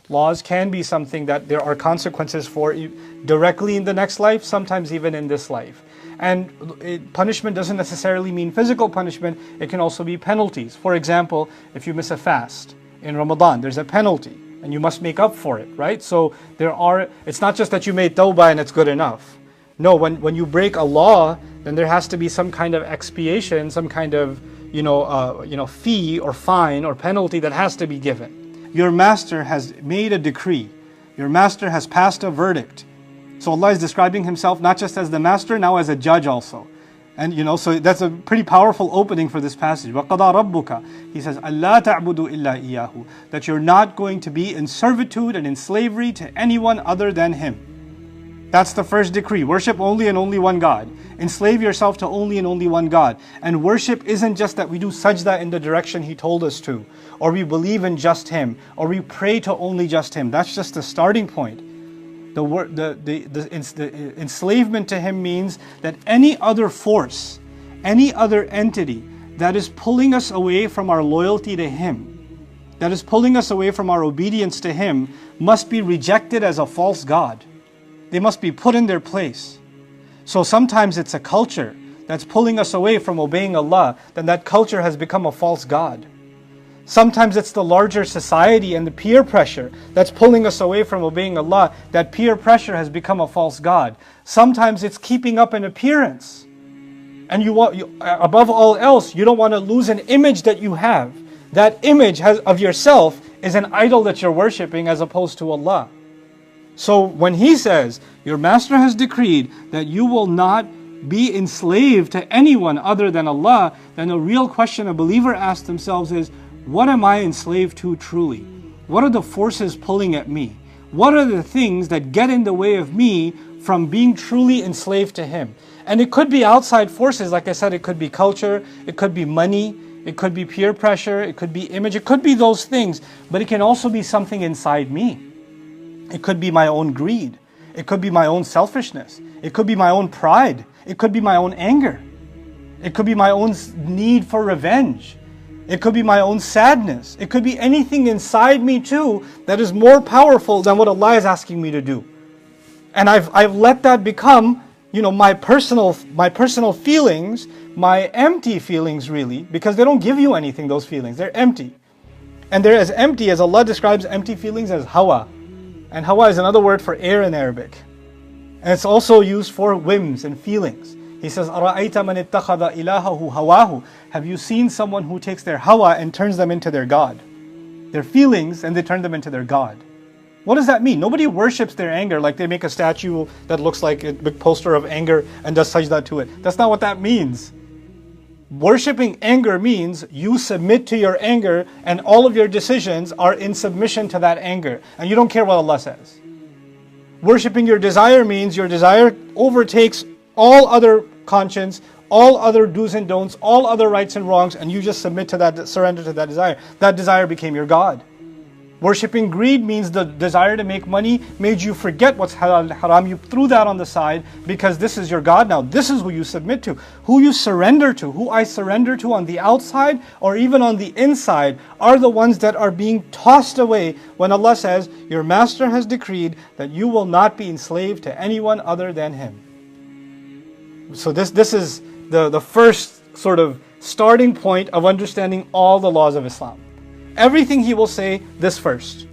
Laws can be something that there are consequences for directly in the next life, sometimes even in this life. And punishment doesn't necessarily mean physical punishment, it can also be penalties. For example, if you miss a fast in Ramadan, there's a penalty and you must make up for it, right? So it's not just that you made tawbah and it's good enough. No, when you break a law, then there has to be some kind of expiation, some kind of fee or fine or penalty that has to be given. Your master has made a decree. Your master has passed a verdict. So Allah is describing Himself not just as the master, now as a judge also. And so that's a pretty powerful opening for this passage. وَقَضَى رَبُّكَ He says, أَلَّا تَعْبُدُوا إِلَّا إِيَّاهُ That you're not going to be in servitude and in slavery to anyone other than Him. That's the first decree. Worship only and only one God. Enslave yourself to only and only one God. And worship isn't just that we do sajda in the direction He told us to, or we believe in just Him, or we pray to only just Him. That's just the starting point. The enslavement to Him means that any other force, any other entity that is pulling us away from our loyalty to Him, that is pulling us away from our obedience to Him, must be rejected as a false God. They must be put in their place. So sometimes it's a culture that's pulling us away from obeying Allah, then that culture has become a false God. Sometimes it's the larger society and the peer pressure that's pulling us away from obeying Allah. That peer pressure has become a false God. Sometimes it's keeping up an appearance. And above all else, you don't want to lose an image that you have. That image of yourself is an idol that you're worshipping as opposed to Allah. So when He says, your master has decreed that you will not be enslaved to anyone other than Allah, then a real question a believer asks themselves is, what am I enslaved to truly? What are the forces pulling at me? What are the things that get in the way of me from being truly enslaved to Him? And it could be outside forces, like I said, it could be culture, it could be money, it could be peer pressure, it could be image, it could be those things, but it can also be something inside me. It could be my own greed, it could be my own selfishness, it could be my own pride, it could be my own anger, it could be my own need for revenge. It could be my own sadness. It could be anything inside me too that is more powerful than what Allah is asking me to do. And I've let that become, my personal feelings, my empty feelings really, because they don't give you anything, those feelings. They're empty. And they're as empty as Allah describes empty feelings as hawa. And hawa is another word for air in Arabic. And it's also used for whims and feelings. He says, أَرَأَيْتَ مَنِ اتَّخَذَ إِلَهَهُ هَوَاهُ Have you seen someone who takes their hawa and turns them into their God? Their feelings, and they turn them into their God. What does that mean? Nobody worships their anger like they make a statue that looks like a big poster of anger and does sajda to it. That's not what that means. Worshipping anger means you submit to your anger and all of your decisions are in submission to that anger. And you don't care what Allah says. Worshipping your desire means your desire overtakes all other conscience, all other do's and don'ts, all other rights and wrongs, and you just submit to that, surrender to that desire. That desire became your God. Worshipping greed means the desire to make money made you forget what's halal and haram. You threw that on the side because this is your God now. This is who you submit to. Who you surrender to, who I surrender to on the outside or even on the inside are the ones that are being tossed away when Allah says, your master has decreed that you will not be enslaved to anyone other than Him. So this is the first sort of starting point of understanding all the laws of Islam. Everything He will say, this first.